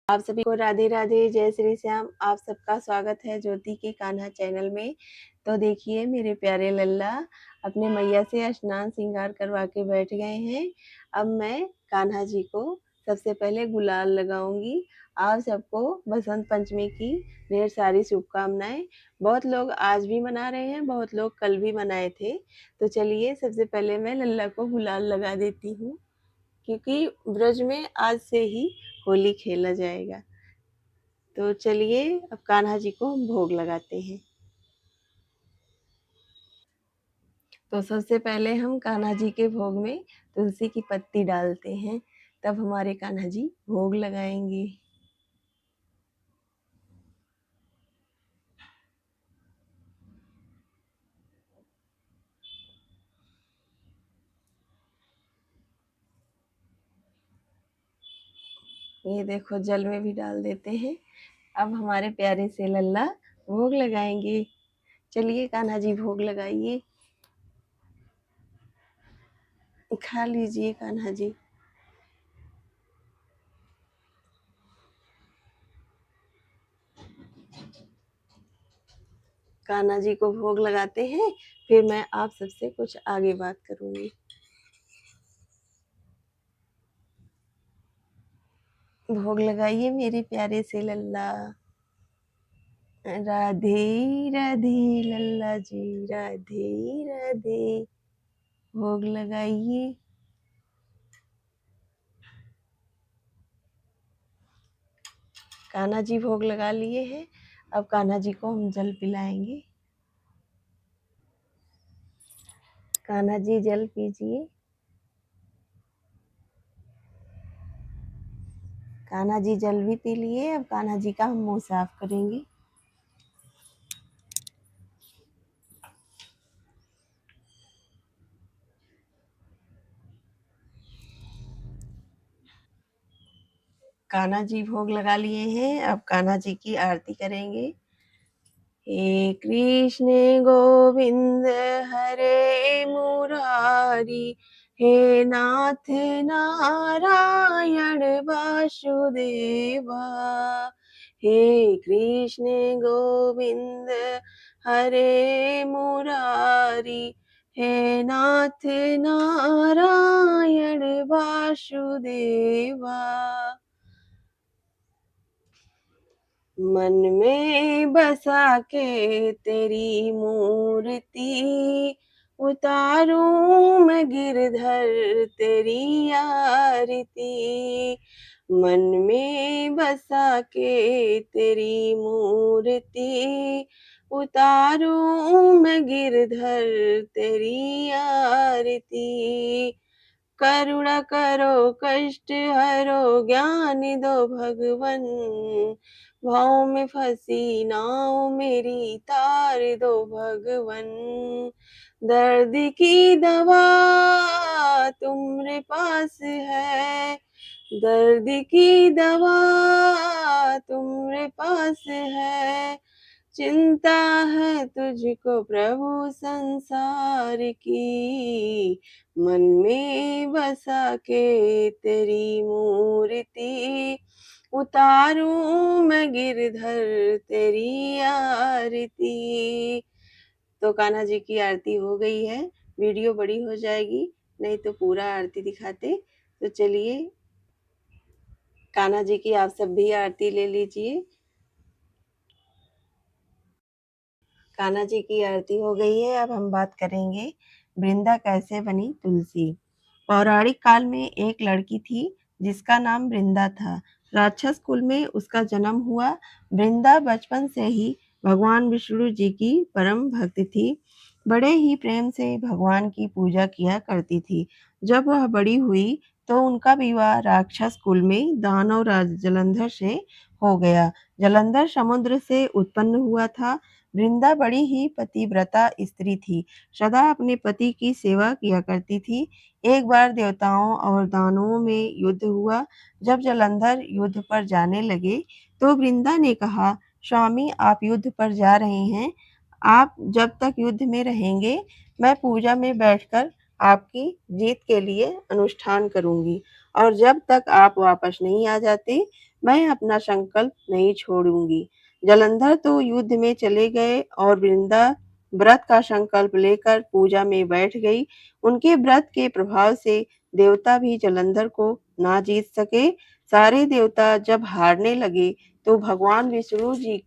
आप सभी को राधे राधे, जय श्री श्याम। आप सबका स्वागत है ज्योति की कान्हा चैनल में। तो देखिए मेरे प्यारे लल्ला अपने मैया से स्नान श्रृंगार करवा के बैठ गए हैं। अब मैं कान्हा जी को सबसे पहले गुलाल लगाऊंगी। आप सबको बसंत पंचमी की ढेर सारी शुभकामनाएं। बहुत लोग आज भी मना रहे हैं, बहुत लोग कल भी मनाए थे। तो चलिए सबसे पहले मैं लल्ला को गुलाल लगा देती हूँ, क्योंकि ब्रज में आज से ही होली खेला जाएगा। तो चलिए अब कान्हा जी को हम भोग लगाते हैं। तो सबसे पहले हम कान्हा जी के भोग में तुलसी की पत्ती डालते हैं, तब हमारे कान्हा जी भोग लगाएंगे। ये देखो जल में भी डाल देते हैं। अब हमारे प्यारे से लल्ला भोग लगाएंगे। चलिए कान्हा जी भोग लगाइए, खा लीजिए कान्हा जी। कान्हा जी को भोग लगाते हैं, फिर मैं आप सबसे कुछ आगे बात करूंगी। भोग लगाइए मेरे प्यारे से लल्ला। राधे राधे लल्ला जी, राधे राधे। भोग लगाइए। कान्हा जी भोग लगा लिए हैं। अब कान्हा जी को हम जल पिलाएंगे। कान्हा जी जल पीजिए। कान्हा जी जल भी पी लिए। अब कान्हा जी का हम मुंह साफ करेंगे। कान्हा जी भोग लगा लिए हैं। अब कान्हा जी की आरती करेंगे। हे कृष्ण गोविंद हरे मुरारी, हे नाथ नारायण वासुदेवा। हे कृष्ण गोविंद हरे मुरारी, हे नाथ नारायण वासुदेवा। मन में बसा के तेरी मूर्ति, उतारूं मैं गिरधर तेरी आरती। मन में बसा के तेरी मूर्ति, उतारूं मैं गिरधर तेरी आरती। करुणा करो कष्ट हरो ज्ञान दो भगवन, भाव में फंसी नाव मेरी तार दो भगवन। दर्द की दवा तुम्हारे पास है, दर्द की दवा तुम्हारे पास है। चिंता है तुझको प्रभु संसार की, मन में बसा के तेरी मूर्ति, उतारूं मैं गिरधर तेरी आरती। तो कान्हा जी की आरती हो गई है। वीडियो बड़ी हो जाएगी, नहीं तो पूरा आरती दिखाते। तो चलिए कान्हा जी की आप सब भी आरती ले लीजिए। कान्हा जी की आरती हो गई है। अब हम बात करेंगे वृंदा कैसे बनी तुलसी। पौराणिक काल में एक लड़की थी जिसका नाम वृंदा था। राक्षस कुल में उसका जन्म हुआ। वृंदा बचपन से ही भगवान विष्णु जी की परम भक्त थी। बड़े ही प्रेम से भगवान की पूजा किया करती थी। जब वह बड़ी हुई तो उनका विवाह राक्षस कुल में दानव राज जलंधर से हो गया। जलंधर समुद्र से उत्पन्न हुआ था। वृंदा बड़ी ही पतिव्रता स्त्री थी, सदा अपने पति की सेवा किया करती थी। एक बार देवताओं और दानवों में युद्ध हुआ। जब जलंधर युद्ध पर जाने लगे तो वृंदा ने कहा, स्वामी आप युद्ध पर जा रहे हैं, आप जब तक युद्ध में रहेंगे मैं पूजा में बैठकर आपकी जीत के लिए अनुष्ठान करूंगी और जब तक आप वापस नहीं आ जाते, मैं अपना संकल्प नहीं छोड़ूंगी। जलंधर तो युद्ध में चले गए और वृंदा व्रत का संकल्प लेकर पूजा में बैठ गई। उनके व्रत के प्रभाव से देवता भी जलंधर को ना जीत सके। सारे देवता जब हारने लगे तो भगवान विष्णु जी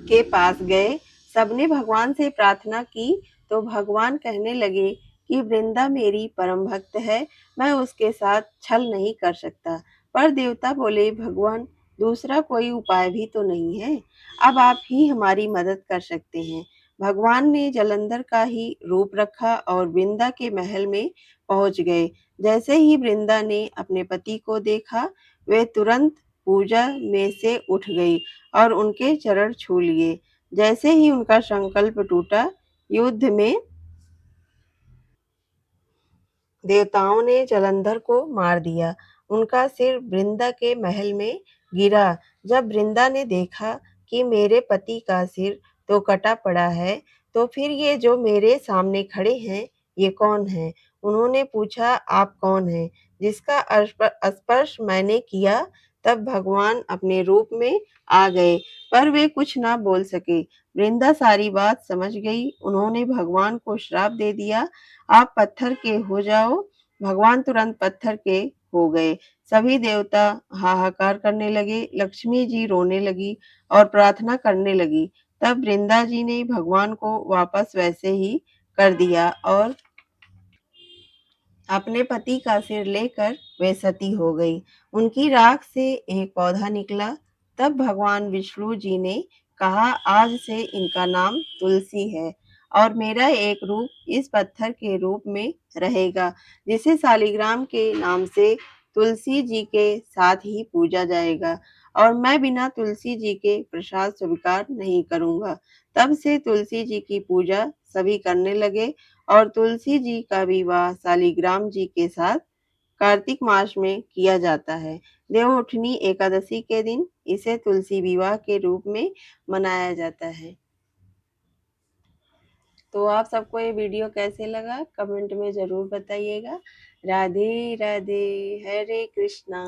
के पास गए। सबने भगवान से प्रार्थना की तो भगवान कहने लगे कि वृंदा मेरी परम भक्त है, मैं उसके साथ छल नहीं कर सकता। पर देवता बोले, भगवान दूसरा कोई उपाय भी तो नहीं है, अब आप ही हमारी मदद कर सकते हैं। भगवान ने जलंधर का ही रूप रखा और वृंदा के महल में पहुंच गए। जैसे ही वृंदा ने अपने पति को देखा, वे तुरंत पूजा में से उठ गई और उनके चरण छू लिए। जैसे ही उनका संकल्प टूटा, युद्ध में देवताओं ने जलंधर को मार दिया। उनका सिर वृंदा के महल में गिरा। जब वृंदा ने देखा कि मेरे पति का सिर तो कटा पड़ा है, तो फिर ये जो मेरे सामने खड़े हैं, ये कौन है? उन्होंने पूछा, आप कौन हैं? जिसका स्पर्श मैंने किया, तब भगवान अपने रूप में आ गए, पर वे कुछ ना बोल सके। वृंदा सारी बात समझ गई। उन्होंने भगवान को श्राप दे दिया, आप पत्थर के हो जाओ। भगवान तुरंत पत्थर के हो गए। सभी देवता हाहाकार करने लगे। लक्ष्मी जी रोने लगी और प्रार्थना करने लगी। तब वृंदा जी ने भगवान को वापस वैसे ही कर दिया और अपने पति का सिर लेकर वे सती हो गई। उनकी राख से एक पौधा निकला। तब भगवान विष्णु जी ने कहा, आज से इनका नाम तुलसी है और मेरा एक रूप इस पत्थर के रूप में रहेगा, जिसे शालिग्राम के नाम से तुलसी जी के साथ ही पूजा जाएगा और मैं बिना तुलसी जी के प्रसाद स्वीकार नहीं करूंगा। तब से तुलसी जी की पूजा सभी करने लगे और तुलसी जी का विवाह शालिग्राम जी के साथ कार्तिक मास में किया जाता है। देवउठनी एकादशी के दिन इसे तुलसी विवाह के रूप में मनाया जाता है। तो आप सबको ये वीडियो कैसे लगा, कमेंट में ज़रूर बताइएगा। राधे राधे, हरे कृष्णा।